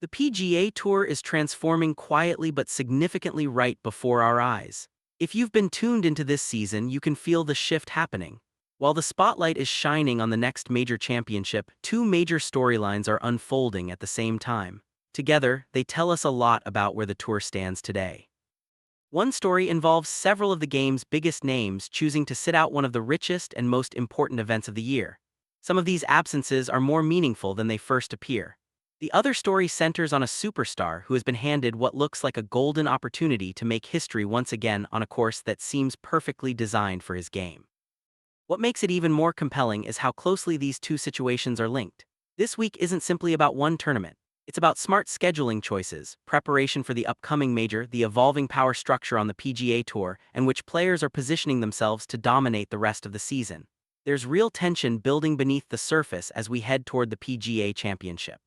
The PGA Tour is transforming quietly but significantly right before our eyes. If you've been tuned into this season, you can feel the shift happening. While the spotlight is shining on the next major championship, two major storylines are unfolding at the same time. Together, they tell us a lot about where the tour stands today. One story involves several of the game's biggest names choosing to sit out one of the richest and most important events of the year. Some of these absences are more meaningful than they first appear. The other story centers on a superstar who has been handed what looks like a golden opportunity to make history once again on a course that seems perfectly designed for his game. What makes it even more compelling is how closely these two situations are linked. This week isn't simply about one tournament. It's about smart scheduling choices, preparation for the upcoming major, the evolving power structure on the PGA Tour, and which players are positioning themselves to dominate the rest of the season. There's real tension building beneath the surface as we head toward the PGA Championship.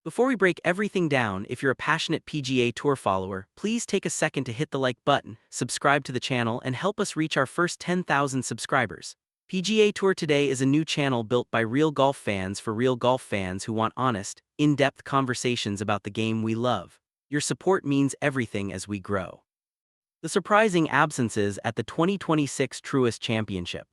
Before we break everything down, if you're a passionate PGA Tour follower, please take a second to hit the like button, subscribe to the channel, and help us reach our first 10,000 subscribers. PGA Tour Today is a new channel built by real golf fans for real golf fans who want honest, in-depth conversations about the game we love. Your support means everything as we grow. The surprising absences at the 2026 Truist Championship.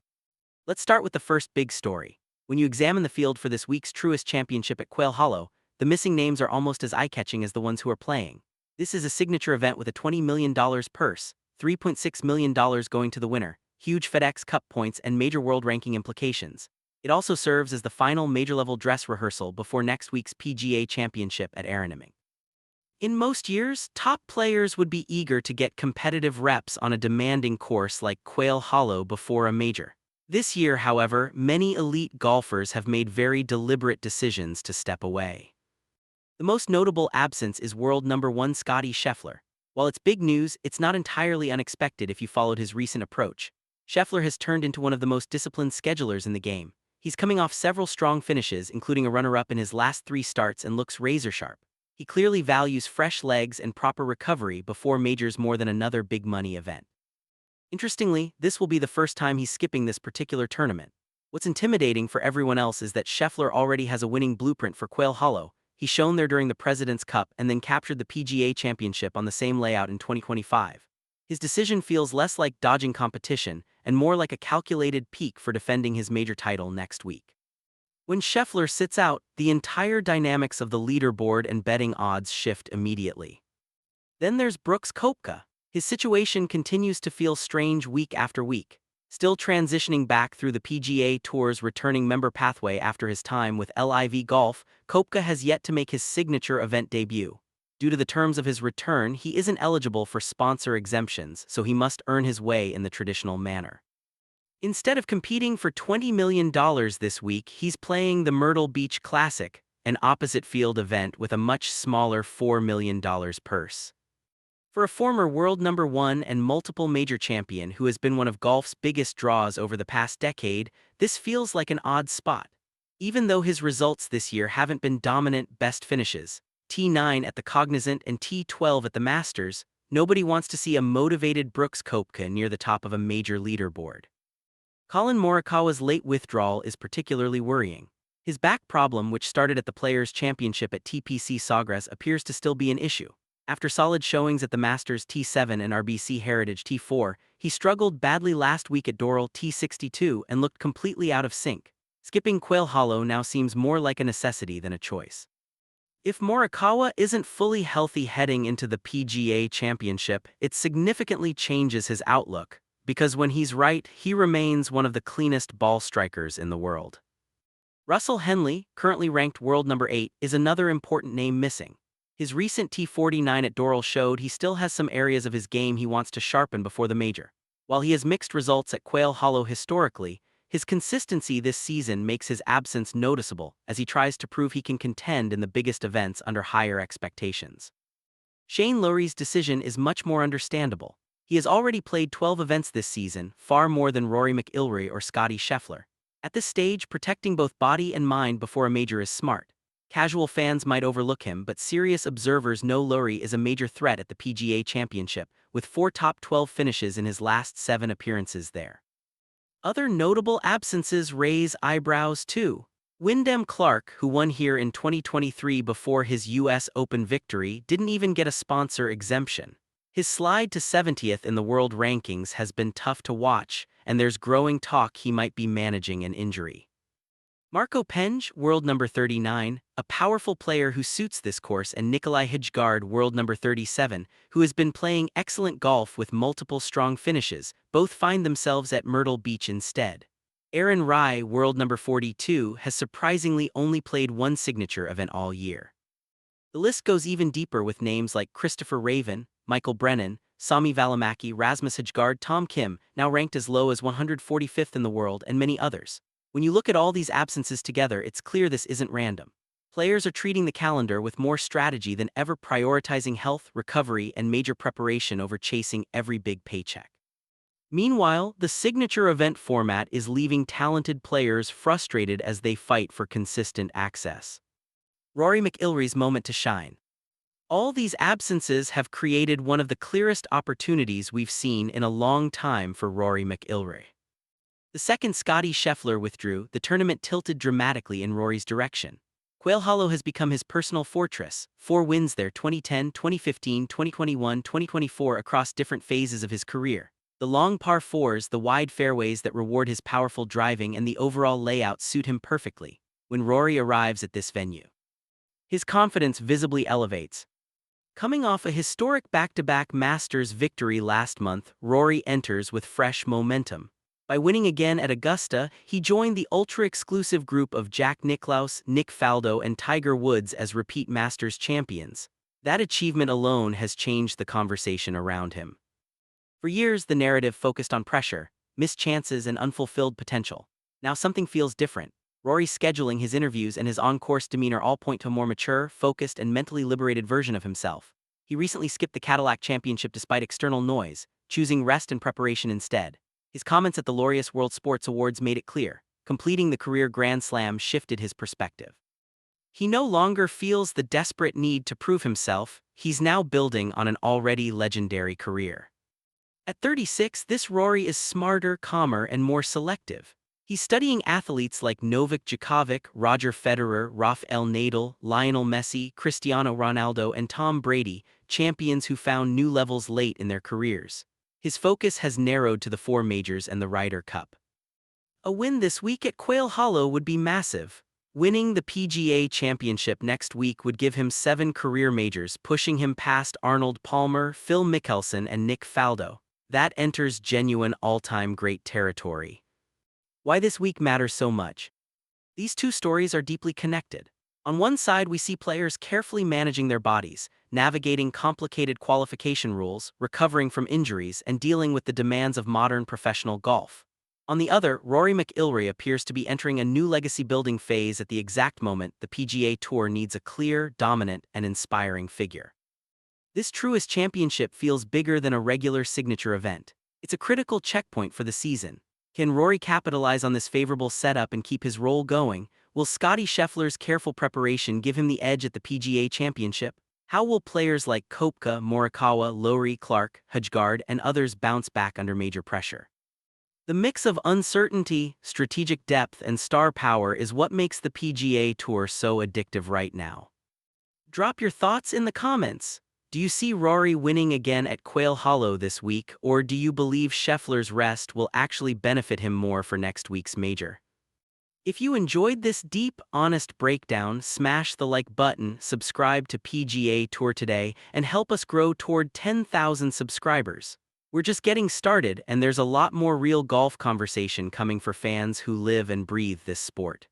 Let's start with the first big story. When you examine the field for this week's Truist Championship at Quail Hollow, the missing names are almost as eye-catching as the ones who are playing. This is a signature event with a $20 million purse, $3.6 million going to the winner, huge FedEx Cup points, and major world ranking implications. It also serves as the final major-level dress rehearsal before next week's PGA Championship at Arnhem. In most years, top players would be eager to get competitive reps on a demanding course like Quail Hollow before a major. This year, however, many elite golfers have made very deliberate decisions to step away. The most notable absence is world number one Scottie Scheffler. While it's big news, it's not entirely unexpected if you followed his recent approach. Scheffler has turned into one of the most disciplined schedulers in the game. He's coming off several strong finishes, including a runner-up in his last 3 starts, and looks razor-sharp. He clearly values fresh legs and proper recovery before majors more than another big-money event. Interestingly, this will be the first time he's skipping this particular tournament. What's intimidating for everyone else is that Scheffler already has a winning blueprint for Quail Hollow. He shone there during the President's Cup and then captured the PGA Championship on the same layout in 2025. His decision feels less like dodging competition and more like a calculated peak for defending his major title next week. When Scheffler sits out, the entire dynamics of the leaderboard and betting odds shift immediately. Then there's Brooks Koepka. His situation continues to feel strange week after week. Still transitioning back through the PGA Tour's returning member pathway after his time with LIV Golf, Koepka has yet to make his signature event debut. Due to the terms of his return, he isn't eligible for sponsor exemptions, so he must earn his way in the traditional manner. Instead of competing for $20 million this week, he's playing the Myrtle Beach Classic, an opposite-field event with a much smaller $4 million purse. For a former world number one and multiple major champion who has been one of golf's biggest draws over the past decade, this feels like an odd spot. Even though his results this year haven't been dominant best finishes, T9 at the Cognizant and T12 at the Masters, nobody wants to see a motivated Brooks Koepka near the top of a major leaderboard. Collin Morikawa's late withdrawal is particularly worrying. His back problem, which started at the Players' Championship at TPC Sawgrass, appears to still be an issue. After solid showings at the Masters T7 and RBC Heritage T4, he struggled badly last week at Doral T62 and looked completely out of sync. Skipping Quail Hollow now seems more like a necessity than a choice. If Morikawa isn't fully healthy heading into the PGA Championship, it significantly changes his outlook, because when he's right, he remains one of the cleanest ball strikers in the world. Russell Henley, currently ranked world number 8, is another important name missing. His recent T49 at Doral showed he still has some areas of his game he wants to sharpen before the major. While he has mixed results at Quail Hollow historically, his consistency this season makes his absence noticeable as he tries to prove he can contend in the biggest events under higher expectations. Shane Lowry's decision is much more understandable. He has already played 12 events this season, far more than Rory McIlroy or Scottie Scheffler. At this stage, protecting both body and mind before a major is smart. Casual fans might overlook him, but serious observers know Lowry is a major threat at the PGA Championship, with 4 top 12 finishes in his last 7 appearances there. Other notable absences raise eyebrows too. Wyndham Clark, who won here in 2023 before his U.S. Open victory, didn't even get a sponsor exemption. His slide to 70th in the world rankings has been tough to watch, and there's growing talk he might be managing an injury. Marco Penge, world number 39, a powerful player who suits this course, and Nikolai Hjgaard, world number 37, who has been playing excellent golf with multiple strong finishes, both find themselves at Myrtle Beach instead. Aaron Rai, world number 42, has surprisingly only played one signature event all year. The list goes even deeper with names like Christopher Raven, Michael Brennan, Sami Välimäki, Rasmus Hjgaard, Tom Kim, now ranked as low as 145th in the world, and many others. When you look at all these absences together, it's clear this isn't random. Players are treating the calendar with more strategy than ever, prioritizing health, recovery, and major preparation over chasing every big paycheck. Meanwhile, the signature event format is leaving talented players frustrated as they fight for consistent access. Rory McIlroy's moment to shine. All these absences have created one of the clearest opportunities we've seen in a long time for Rory McIlroy. The second Scottie Scheffler withdrew, the tournament tilted dramatically in Rory's direction. Quail Hollow has become his personal fortress, 4 wins there: 2010, 2015, 2021, 2024 across different phases of his career. The long par 4s, the wide fairways that reward his powerful driving, and the overall layout suit him perfectly. When Rory arrives at this venue, his confidence visibly elevates. Coming off a historic back-to-back Masters victory last month, Rory enters with fresh momentum. By winning again at Augusta, he joined the ultra-exclusive group of Jack Nicklaus, Nick Faldo, and Tiger Woods as repeat Masters champions. That achievement alone has changed the conversation around him. For years, the narrative focused on pressure, missed chances, and unfulfilled potential. Now something feels different. Rory's scheduling, his interviews, and his on-course demeanor all point to a more mature, focused, and mentally liberated version of himself. He recently skipped the Cadillac Championship despite external noise, choosing rest and preparation instead. His comments at the Laureus World Sports Awards made it clear: completing the career Grand Slam shifted his perspective. He no longer feels the desperate need to prove himself. He's now building on an already legendary career. At 36, this Rory is smarter, calmer, and more selective. He's studying athletes like Novak Djokovic, Roger Federer, Rafael Nadal, Lionel Messi, Cristiano Ronaldo, and Tom Brady, champions who found new levels late in their careers. His focus has narrowed to the 4 majors and the Ryder Cup. A win this week at Quail Hollow would be massive. Winning the PGA Championship next week would give him 7 career majors, pushing him past Arnold Palmer, Phil Mickelson, and Nick Faldo. That enters genuine all-time great territory. Why this week matters so much? These two stories are deeply connected. On one side, we see players carefully managing their bodies, navigating complicated qualification rules, recovering from injuries, and dealing with the demands of modern professional golf. On the other, Rory McIlroy appears to be entering a new legacy-building phase at the exact moment the PGA Tour needs a clear, dominant, and inspiring figure. This Truist Championship feels bigger than a regular signature event. It's a critical checkpoint for the season. Can Rory capitalize on this favorable setup and keep his role going? Will Scottie Scheffler's careful preparation give him the edge at the PGA Championship? How will players like Koepka, Morikawa, Lowry, Clark, Hjgaard, and others bounce back under major pressure? The mix of uncertainty, strategic depth, and star power is what makes the PGA Tour so addictive right now. Drop your thoughts in the comments. Do you see Rory winning again at Quail Hollow this week, or do you believe Scheffler's rest will actually benefit him more for next week's major? If you enjoyed this deep, honest breakdown, smash the like button, subscribe to PGA Tour Today, and help us grow toward 10,000 subscribers. We're just getting started, and there's a lot more real golf conversation coming for fans who live and breathe this sport.